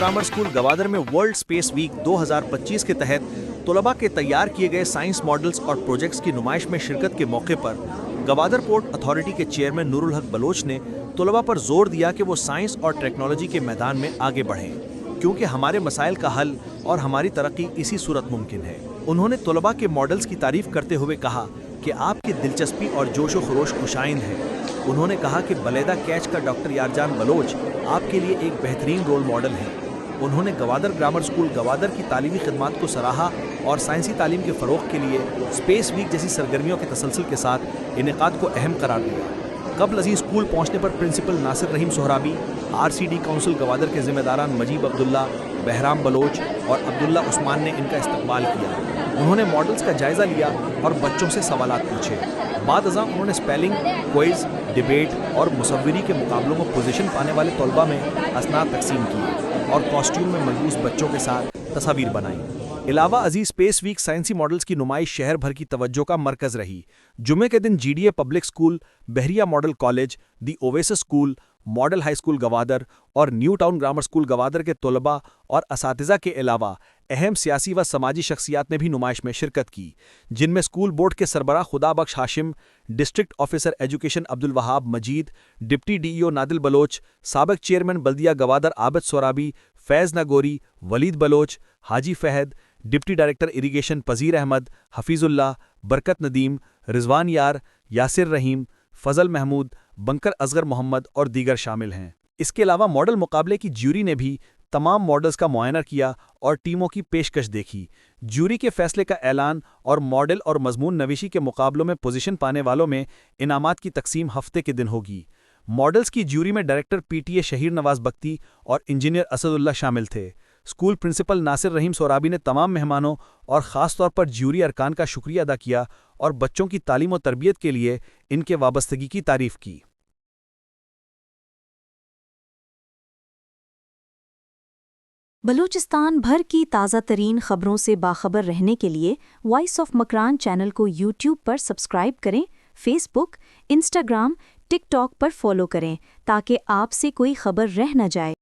Grammar school Gwadar में world space week 2025 के तहत तलबा के तैयार किए गए साइंस मॉडल्स और प्रोजेक्ट्स की नुमाइश में शिरकत के मौके पर गवादर पोर्ट अथॉरिटी के चेयरमैन नूरुल हक बलोच ने तलबा पर जोर दिया कि वो साइंस और टेक्नोलॉजी के मैदान में आगे बढ़ें, क्योंकि हमारे मसाइल का हल और हमारी तरक्की इसी सूरत मुमकिन है। उन्होंने तलबा के मॉडल्स की तारीफ करते हुए कहा कि आपकी दिलचस्पी और जोश व खरोश खुशाइंद है। उन्होंने कहा कि बलेदा कैच का डॉक्टर यारजान बलोच आपके लिए एक बेहतरीन रोल मॉडल है। उन्होंने गवादर ग्रामर स्कूल गवादर की तालीमी खिदमात को सराहा और साइंसी तालीम के फ़रोग़ के लिए स्पेस वीक जैसी सरगर्मियों के तसलसल के साथ इनेकाद को अहम करार दिया। कबल अज़ीं स्कूल पहुँचने पर प्रिंसिपल नासिर रहीम सोहराबी, RCD काउंसिल गवादर के ज़िम्मेदारान मजीब अब्दुल्ला, बहराम बलोच और अब्दुल्ला उस्मान ने इनका इस्तकबाल किया। उन्होंने मॉडल्स का जायज़ा लिया और बच्चों से सवालात पूछे। बाद अज़ां उन्होंने स्पेलिंग, क्विज़, डिबेट और मुसव्विरी के मुकाबलों में पोजीशन पाने वाले तलबा में असनाद तकसीम किए और कॉस्ट्यूम में मलबूस बच्चों के साथ तस्वीर बनाई। इलावा अजीज स्पेस वीक साइंसी मॉडल्स की नुमाइश शहर भर की तवज्जो का मरकज़ रही। जुमे के दिन GDA public school, Bahria model college, the oasis school, model high school Gwadar और new town grammar school Gwadar के तलबा और असातिज़ा के अलावा अहम सियासी व समाजी शख्सियात ने भी नुमाइश में शिरकत की, जिनमें स्कूल बोर्ड के सरबराह Khuda Bakhsh Hashim, district officer education Abdul Wahab Majeed, deputy DEO Nadil Baloch, साबिक चेयरमैन बल्दिया Gwadar Abid Sorabi, Faiz Nagori, Waleed Baloch, Haji Fahad, deputy director irrigation Pazeer Ahmed, Hafeezullah, Barkat Nadeem, Rizwan Yar, Yasir Rahim, Fazal Mehmood, Bankar Asghar Mohammad और दीगर शामिल हैं। इसके अलावा मॉडल मुकाबले की ज्यूरी ने भी तमाम मॉडल्स का मुआयना किया और टीमों की पेशकश देखी। ज्यूरी के फैसले का ऐलान और मॉडल और मजमून नवीशी के मुकाबलों में पोजीशन पाने वालों में इनामात की तकसीम हफ्ते के दिन होगी। मॉडल्स की ज्यूरी में डायरेक्टर PTA शहीर नवाज बख्ती और इंजीनियर असदुल्ला शामिल थे। स्कूल प्रिंसिपल नासिर रहीम सोराबी ने तमाम मेहमानों और ख़ास तौर पर ज्यूरी अरकान का शुक्रिया अदा किया और बच्चों की तालीम और तरबियत के लिए इनके वाबस्तगी की तारीफ की। बलूचिस्तान भर की ताज़ा तरीन खबरों से बाखबर रहने के लिए वॉइस ऑफ मकरान चैनल को YouTube पर सब्सक्राइब करें, Facebook, Instagram, TikTok पर फॉलो करें ताकि आपसे कोई खबर रह न जाए।